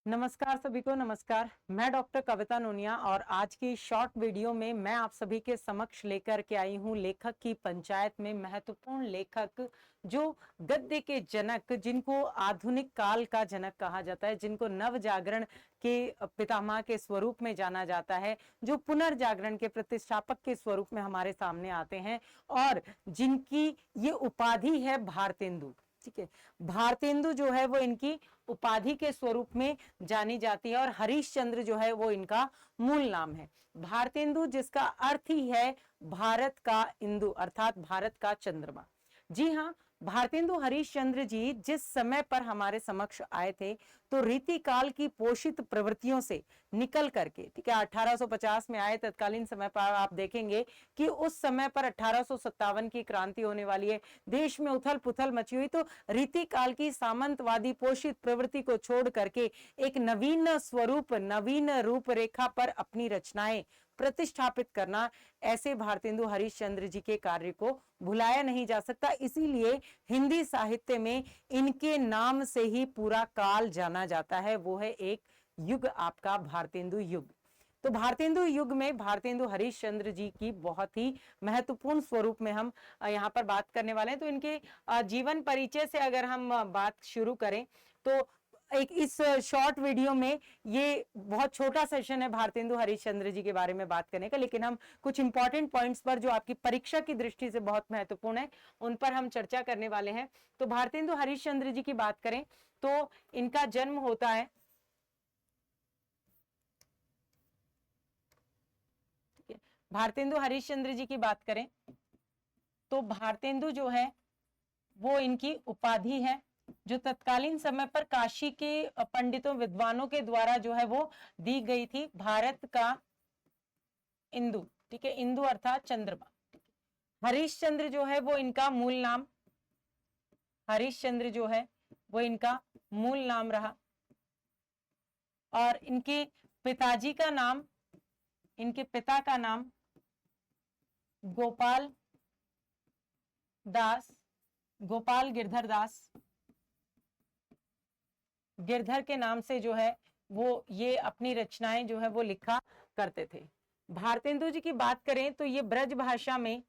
नमस्कार सभी को। नमस्कार, मैं डॉक्टर कविता नोनिया और आज की शॉर्ट वीडियो में मैं आप सभी के समक्ष लेकर के आई हूं लेखक की पंचायत में महत्वपूर्ण लेखक जो गद्य के जनक, जिनको आधुनिक काल का जनक कहा जाता है, जिनको नव जागरण के पितामह के स्वरूप में जाना जाता है, जो पुनर्जागरण के प्रतिष्ठापक के स्वरूप में हमारे सामने आते हैं और जिनकी ये उपाधि है भारतेंदु। ठीक है, भारतेंदु जो है वो इनकी उपाधि के स्वरूप में जानी जाती है और हरीशचंद्र जो है वो इनका मूल नाम है। भारतेंदु जिसका अर्थ ही है भारत का इंदु अर्थात भारत का चंद्रमा। जी हाँ, भारतेंदु हरीशचंद्र जी जिस समय पर हमारे समक्ष आए थे तो रीतिकाल की पोषित प्रवृत्तियों से निकल करके, ठीक है, 1850 में आए। तत्कालीन समय पर आप देखेंगे कि उस समय पर 1857 की क्रांति होने वाली है, देश में उथल पुथल मची हुई। तो रीतिकाल की सामंतवादी पोषित प्रवृत्ति को छोड़ करके एक नवीन स्वरूप, नवीन रूपरेखा पर अपनी रचनाएं प्रतिष्ठापित करना, ऐसे भारतेंदु हरीशचंद्र जी के कार्य को भुलाया नहीं जा सकता। इसीलिए हिंदी साहित्य में इनके नाम से ही पूरा काल जाना जाता है, वो है एक युग, आपका भारतेंदु युग। तो भारतेंदु युग में भारतेंदु हरीशचंद्र जी की बहुत ही महत्वपूर्ण स्वरूप में हम यहाँ पर बात करने वाले हैं। तो इनके जीवन परिचय से अगर हम बात शुरू करें तो एक इस शॉर्ट वीडियो में ये बहुत छोटा सेशन है भारतेंदु हरीशचंद्र जी के बारे में बात करने का, लेकिन हम कुछ इंपॉर्टेंट पॉइंट्स पर जो आपकी परीक्षा की दृष्टि से बहुत महत्वपूर्ण है उन पर हम चर्चा करने वाले हैं। तो भारतेंदु हरीशचंद्र जी की बात करें तो इनका जन्म होता है, भारतेंदु हरीशचंद्र जी की बात करें तो भारतेंदु जो है वो इनकी उपाधि है जो तत्कालीन समय पर काशी के पंडितों विद्वानों के द्वारा जो है वो दी गई थी, भारत का इंदु। ठीक है, इंदु अर्थात चंद्रमा। हरीशचंद्र जो है वो इनका मूल नाम, हरीशचंद्र जो है वो इनका मूल नाम रहा और इनके पिताजी का नाम, इनके पिता का नाम गोपाल दास, गोपाल गिरधर दास, गिरधर के नाम से जो है वो ये अपनी रचनाएं जो है वो लिखा करते थे। भारतेंदु जी की बात करें तो ये ब्रज भाषा में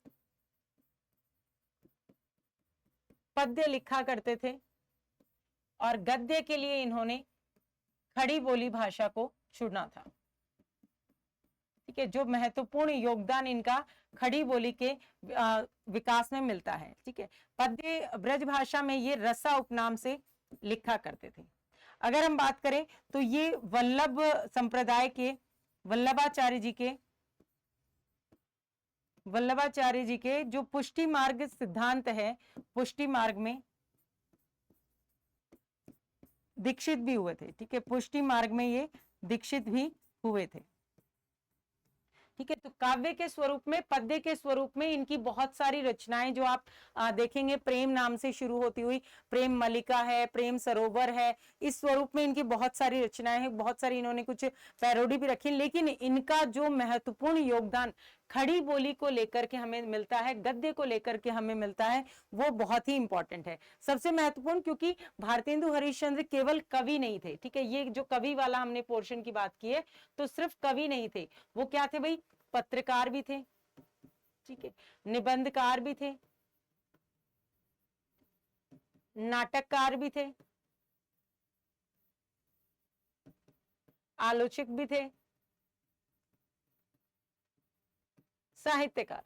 पद्य लिखा करते थे और गद्य के लिए इन्होंने खड़ी बोली भाषा को चुना था। ठीक है, जो महत्वपूर्ण योगदान इनका खड़ी बोली के विकास में मिलता है। ठीक है, पद्य ब्रज भाषा में ये रसा उपनाम से लिखा करते थे। अगर हम बात करें तो ये वल्लभ संप्रदाय के वल्लभाचार्य जी के जो पुष्टि मार्ग सिद्धांत है, पुष्टि मार्ग में दीक्षित भी हुए थे। ठीक है, पुष्टि मार्ग में ये दीक्षित भी हुए थे। ठीक है, तो काव्य के स्वरूप में, पद्य के स्वरूप में इनकी बहुत सारी रचनाएं जो आप देखेंगे, प्रेम नाम से शुरू होती हुई प्रेम मलिका है, प्रेम सरोवर है, इस स्वरूप में इनकी बहुत सारी रचनाएं हैं। बहुत सारी इन्होंने कुछ पैरोडी भी रखी, लेकिन इनका जो महत्वपूर्ण योगदान खड़ी बोली को लेकर के हमें मिलता है, गद्य को लेकर के हमें मिलता है, वो बहुत ही इंपॉर्टेंट है, सबसे महत्वपूर्ण। क्योंकि भारतेंदु हरीशचंद्र केवल कवि नहीं थे। ठीक है, ये जो कवि वाला हमने पोर्शन की बात की है तो सिर्फ कवि नहीं थे, वो क्या थे भाई, पत्रकार भी थे, ठीक है, निबंधकार भी थे, नाटककार भी थे, आलोचक भी थे, साहित्यकार।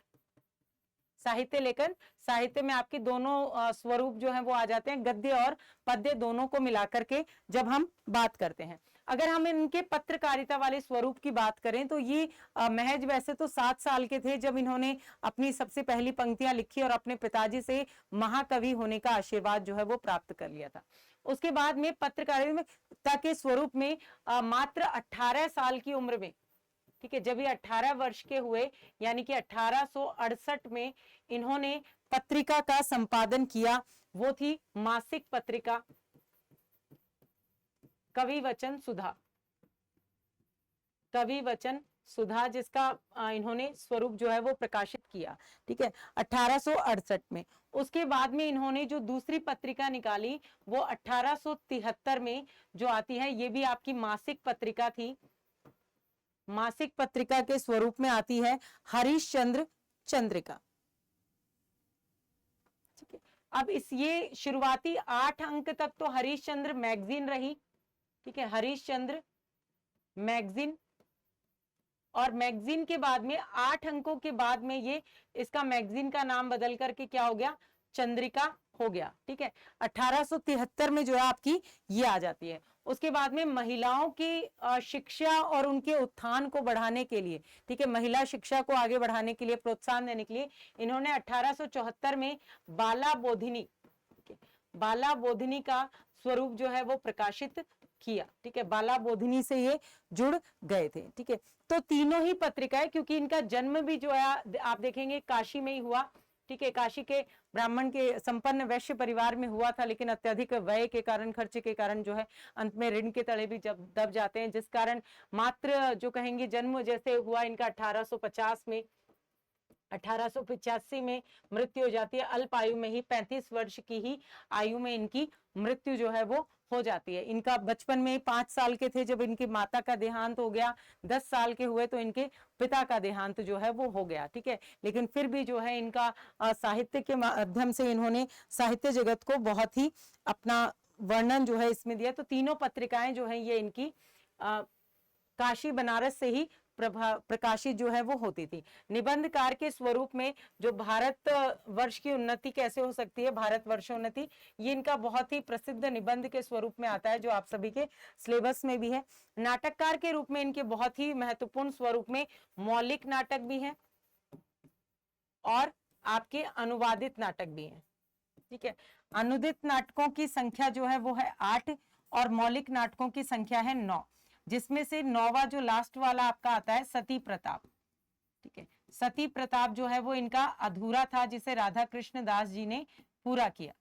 साहित्य लेकर, साहित्य में आपके दोनों स्वरूप जो है वो आ जाते हैं, गद्य और पद्य दोनों को मिलाकर के जब हम बात करते हैं। अगर हम इनके पत्रकारिता वाले स्वरूप की बात करें तो ये महज वैसे तो 7 साल के थे जब इन्होंने अपनी सबसे पहली पंक्तियां लिखी और अपने पिताजी से महाकवि होने का आशीर्वाद जो है वो प्राप्त कर लिया था। उसके बाद में पत्रकारिता के स्वरूप में मात्र 18 साल की उम्र में, ठीक है, जब ये 18 वर्ष के हुए, यानी कि 1868 में इन्होंने पत्रिका का संपादन किया। वो थी मासिक पत्रिका कवि वचन सुधा, कवि वचन सुधा, जिसका इन्होंने स्वरूप जो है वो प्रकाशित किया, ठीक है, 1868 में। उसके बाद में इन्होंने जो दूसरी पत्रिका निकाली वो 1873 में जो आती है, ये भी आपकी मासिक पत्रिका थी, मासिक पत्रिका के स्वरूप में आती है हरिश्चंद्र चंद्रिका। ठीक है, अब इस ये शुरुआती 8 अंक तक तो हरिश्चंद्र मैगजीन रही, ठीक है, हरिश्चंद्र मैगजीन, और मैगजीन के बाद में 8 अंकों के बाद में ये इसका मैगजीन का नाम बदल करके क्या हो गया, चंद्रिका हो गया, ठीक है। 1873 में जो है आपकी ये आ जाती है। उसके बाद में महिलाओं की शिक्षा और उनके उत्थान को बढ़ाने के लिए, ठीक है, महिला शिक्षा को आगे बढ़ाने के लिए, प्रोत्साहन देने के लिए इन्होंने 1874 में बाला बोधिनी, बाला बोधिनी का स्वरूप जो है वो प्रकाशित किया, ठीक है, बाला बोधिनी से ये जुड़ गए थे, ठीक है। तो तीनों ही पत्रिकाएं, क्योंकि इनका जन्म भी जो है आप देखेंगे काशी में ही हुआ, ठीक है, काशी के ब्राह्मण के संपन्न वैश्य परिवार में हुआ था, लेकिन अत्यधिक व्यय के कारण, खर्चे के कारण जो है अंत में ऋण के तले भी जब दब जाते हैं, जिस कारण मात्र जो कहेंगे जन्म जैसे हुआ इनका 1850 में, 1885 में मृत्यु हो जाती है, अल्प आयु में ही 35 वर्ष की ही आयु में इनकी मृत्यु जो है वो हो जाती है। इनका बचपन में 5 साल के थे जब इनकी माता का देहांत हो गया, 10 साल के हुए तो इनके पिता का देहांत जो है वो हो गया, ठीक है। लेकिन फिर भी जो है इनका साहित्य के माध्यम से इन्होंने साहित्य जगत को बहुत ही अपना वर्णन जो है इसमें दिया। तो तीनों पत्रिकाएं जो है ये इनकी काशी बनारस से ही प्रकाशित जो है वो होती थी। निबंधकार के स्वरूप में जो भारत वर्ष की उन्नति कैसे हो सकती है, भारत वर्षोन्नति, ये इनका बहुत ही प्रसिद्ध निबंध के स्वरूप में आता है, जो आप सभी के सिलेबस में भी है। नाटककार के रूप में इनके बहुत ही महत्वपूर्ण स्वरूप में मौलिक नाटक भी है और आपके अनुवादित नाटक भी है, ठीक है। अनुदित नाटकों की संख्या जो है वो है 8 और मौलिक नाटकों की संख्या है 9, जिसमें से 9वां जो लास्ट वाला आपका आता है सती प्रताप, ठीक है। सती प्रताप जो है वो इनका अधूरा था, जिसे राधा कृष्ण दास जी ने पूरा किया,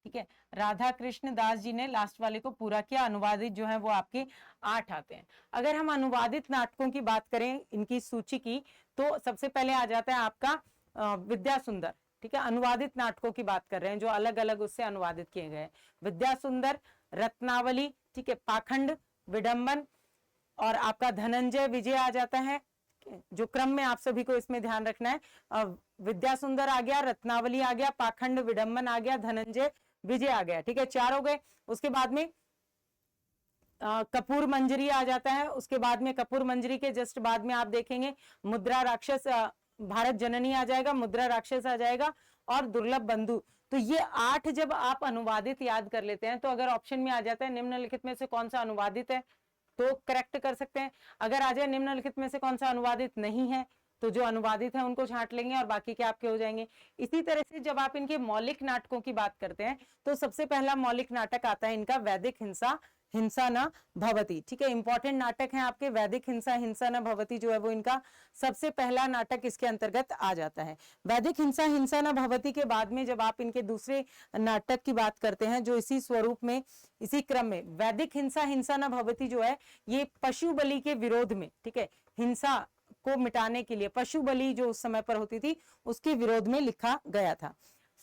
ठीक है। राधा कृष्ण दास जी ने लास्ट वाले को पूरा किया। अनुवादित जो है वो आपके 8 आते हैं। अगर हम अनुवादित नाटकों की बात करें इनकी सूची की, तो सबसे पहले आ जाता है आपका विद्या सुंदर, ठीक है। अनुवादित नाटकों की बात कर रहे हैं जो अलग अलग उससे अनुवादित किए गए। विद्या सुंदर, रत्नावली, ठीक है, पाखंड, विडंबन और आपका धनंजय विजय आ जाता है। जो क्रम में आप सभी को इसमें ध्यान रखना है, विद्या सुंदर आ गया, रत्नावली आ गया, पाखंड विडंबन आ गया, धनंजय विजय आ गया, ठीक है, 4 हो गए। उसके बाद में कपूर मंजरी आ जाता है। उसके बाद में कपूर मंजरी के जस्ट बाद में आप देखेंगे मुद्रा राक्षस, भारत जननी आ जाएगा, मुद्रा राक्षस आ जाएगा और दुर्लभ बंधु। तो ये 8 जब आप अनुवादित याद कर लेते हैं, तो अगर ऑप्शन में आ जाता है निम्नलिखित में से कौन सा अनुवादित है तो करेक्ट कर सकते हैं। अगर आ जाए निम्नलिखित में से कौन सा अनुवादित नहीं है, तो जो अनुवादित है उनको छांट लेंगे और बाकी के आपके हो जाएंगे। इसी तरह से जब आप इनके मौलिक नाटकों की बात करते हैं, तो सबसे पहला मौलिक नाटक आता है इनका वैदिक हिंसा, हिंसा न भवती, ठीक है। इंपॉर्टेंट नाटक है आपके वैदिक हिंसा, हिंसा न भवती जो है वो इनका सबसे पहला नाटक इसके अंतर्गत आ जाता है। वैदिक हिंसा, हिंसा न भवती के बाद में जब आप इनके दूसरे नाटक की बात करते हैं जो इसी स्वरूप में, इसी क्रम में, वैदिक हिंसा, हिंसा न भवती जो है ये पशु बलि के विरोध में, ठीक है, हिंसा को मिटाने के लिए, पशु बलि जो उस समय पर होती थी उसके विरोध में लिखा गया था।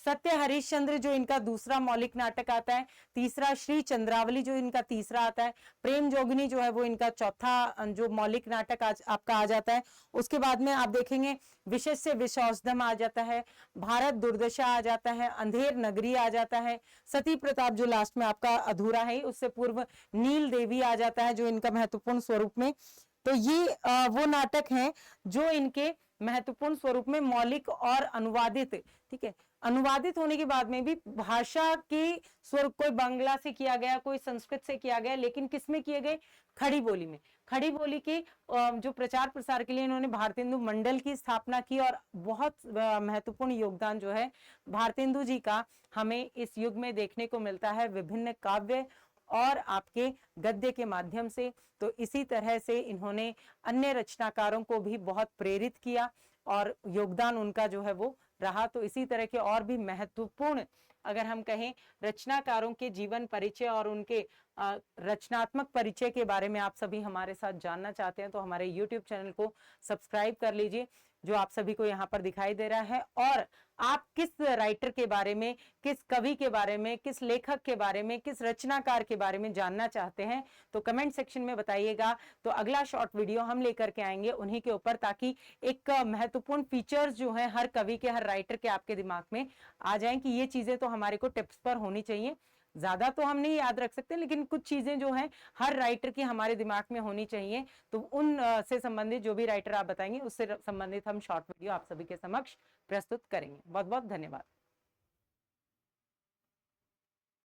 सत्य हरिश्चंद्र जो इनका दूसरा मौलिक नाटक आता है। तीसरा श्री चंद्रावली जो इनका तीसरा आता है। प्रेम जोगिनी जो है वो इनका चौथा जो मौलिक नाटक आपका आ जाता है। उसके बाद में आप देखेंगे विशेष से विषौषधम आ जाता है, भारत दुर्दशा आ जाता है, अंधेर नगरी आ जाता है, सती प्रताप जो लास्ट में आपका अधूरा है, उससे पूर्व नील देवी आ जाता है जो इनका महत्वपूर्ण स्वरूप में। तो ये वो नाटक हैं जो इनके महत्वपूर्ण स्वरूप में मौलिक और अनुवादित, ठीक है। अनुवादित होने के बाद में भी भाषा के स्वर, कोई बांग्ला से किया गया, कोई संस्कृत से किया गया, लेकिन किसमें किए गए, खड़ी बोली में। खड़ी बोली के जो प्रचार प्रसार के लिए इन्होंने भारतेंदु मंडल की स्थापना की और बहुत महत्वपूर्ण योगदान जो है भारतेंदु जी का हमें इस युग में देखने को मिलता है, विभिन्न काव्य और आपके गद्य के माध्यम से। तो इसी तरह से इन्होंने अन्य रचनाकारों को भी बहुत प्रेरित किया और योगदान उनका जो है वो रहा तो इसी तरह के और भी महत्वपूर्ण, अगर हम कहें, रचनाकारों के जीवन परिचय और उनके रचनात्मक परिचय के बारे में आप सभी हमारे साथ जानना चाहते हैं तो हमारे YouTube चैनल को सब्सक्राइब कर लीजिए, जो आप सभी को यहाँ पर दिखाई दे रहा है। और आप किस राइटर के बारे में, किस कवि के बारे में, किस लेखक के बारे में, किस रचनाकार के बारे में जानना चाहते हैं तो कमेंट सेक्शन में बताइएगा। तो अगला शॉर्ट वीडियो हम लेकर के आएंगे उन्हीं के ऊपर, ताकि एक महत्वपूर्ण फीचर्स जो है हर कवि के, हर राइटर के आपके दिमाग में आ जाएं कि ये चीजें तो हमारे को टिप्स पर होनी चाहिए। ज्यादा तो हम नहीं याद रख सकते, लेकिन कुछ चीजें जो हैं हर राइटर की हमारे दिमाग में होनी चाहिए। तो उन से संबंधित जो भी राइटर आप बताएंगे उससे संबंधित हम शॉर्ट वीडियो आप सभी के समक्ष प्रस्तुत करेंगे। बहुत बहुत धन्यवाद।